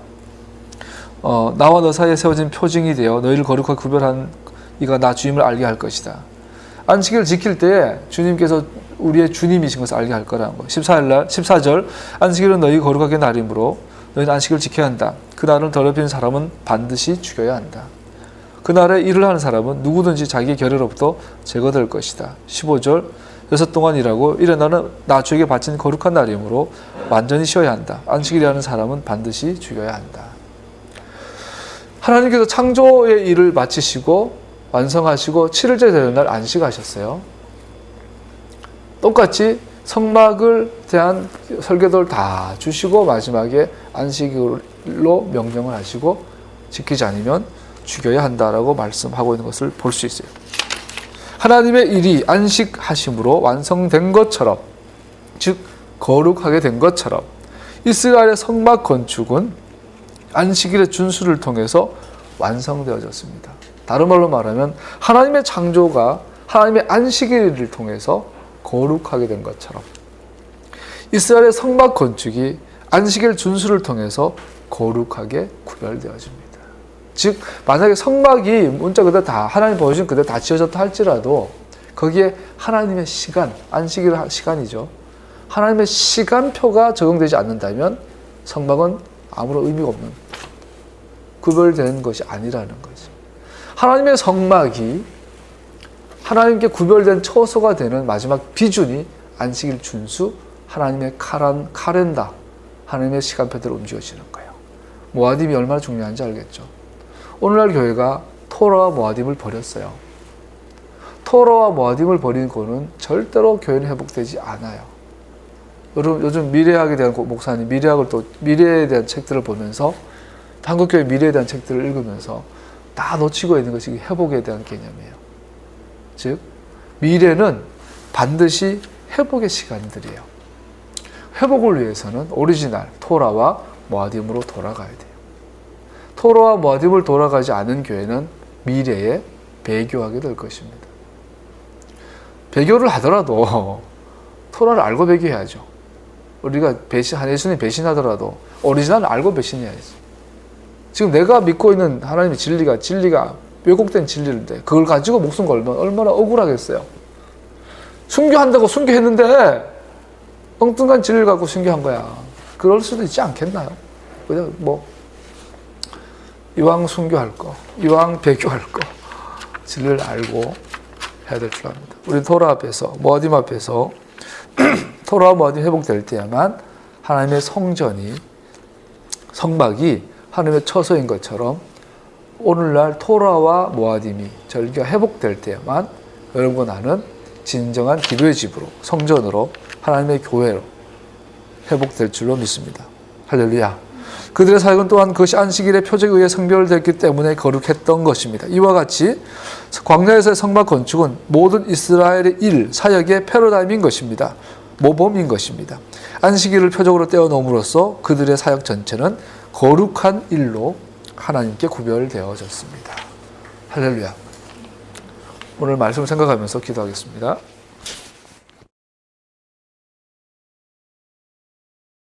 A: 나와 너 사이에 세워진 표징이 되어 너희를 거룩하게 구별한 이가 나 주임을 알게 할 것이다. 안식일을 지킬 때에 주님께서 우리의 주님이신 것을 알게 할 거라는 거예요. 14절 안식일은 너희 거룩하게 날이므로 너희는 안식일을 지켜야 한다. 그 날을 더럽히는 사람은 반드시 죽여야 한다. 그 날에 일을 하는 사람은 누구든지 자기의 결례로부터 제거될 것이다. 15절 6 동안 일하고 이런 날은 나 주에게 바친 거룩한 날이므로 완전히 쉬어야 한다. 안식일이라는 사람은 반드시 죽여야 한다. 하나님께서 창조의 일을 마치시고 완성하시고 7일째 되는 날 안식하셨어요. 똑같이 성막을 대한 설계도를 다 주시고 마지막에 안식일로 명령을 하시고 지키지 않으면 죽여야 한다라고 말씀하고 있는 것을 볼 수 있어요. 하나님의 일이 안식하심으로 완성된 것처럼, 즉 거룩하게 된 것처럼 이스라엘의 성막 건축은 안식일의 준수를 통해서 완성되어졌습니다. 다른 말로 말하면 하나님의 창조가 하나님의 안식일을 통해서 거룩하게 된 것처럼 이스라엘의 성막 건축이 안식일 준수를 통해서 거룩하게 구별되어집니다. 즉 만약에 성막이 문자 그대로 다 하나님 보여준 그대로 다 지어졌다 할지라도 거기에 하나님의 시간, 안식일 시간이죠. 하나님의 시간표가 적용되지 않는다면 성막은 아무런 의미가 없는 구별되는 것이 아니라는 거죠. 하나님의 성막이 하나님께 구별된 처소가 되는 마지막 비준이 안식일 준수, 하나님의 카렌다, 하나님의 시간표대로 움직여지는 거예요. 모아딤이 얼마나 중요한지 알겠죠. 오늘날 교회가 토라와 모아딤을 버렸어요. 토라와 모아딤을 버린 거는 절대로 교회는 회복되지 않아요. 여러분 요즘 미래학에 대한 목사님 미래에 대한 책들을 보면서 한국교회 미래에 대한 책들을 읽으면서 다 놓치고 있는 것이 회복에 대한 개념이에요. 즉 미래는 반드시 회복의 시간들이에요. 회복을 위해서는 오리지널 토라와 모아딤으로 돌아가야 돼요. 토라와 모아딤을 돌아가지 않은 교회는 미래에 배교하게 될 것입니다. 배교를 하더라도 토라를 알고 배교해야죠. 우리가 예수님 배신하더라도 오리지널을 알고 배신해야지. 지금 내가 믿고 있는 하나님의 진리가 왜곡된 진리인데 그걸 가지고 목숨 걸면 얼마나 억울하겠어요. 순교한다고 순교했는데 엉뚱한 진리를 갖고 순교한 거야. 그럴 수도 있지 않겠나요? 그냥 이왕 순교할 거, 이왕 배교할 거 진리를 알고 해야 될 줄 압니다. 우리 토라 앞에서 모아딤 앞에서 토라와 모아딤 회복될 때야만 하나님의 성막이 하나님의 처소인 것처럼 오늘날 토라와 모아딤이 절기가 회복될 때만 여러분과 나는 진정한 기도의 집으로 성전으로 하나님의 교회로 회복될 줄로 믿습니다. 할렐루야. 그들의 사역은 또한 그것이 안식일의 표적에 의해 성별됐기 때문에 거룩했던 것입니다. 이와 같이 광야에서의 성막 건축은 모든 이스라엘의 사역의 패러다임인 것입니다. 모범인 것입니다. 안식일을 표적으로 떼어놓음으로써 그들의 사역 전체는 거룩한 일로 하나님께 구별되어졌습니다. 할렐루야. 오늘 말씀을 생각하면서 기도하겠습니다.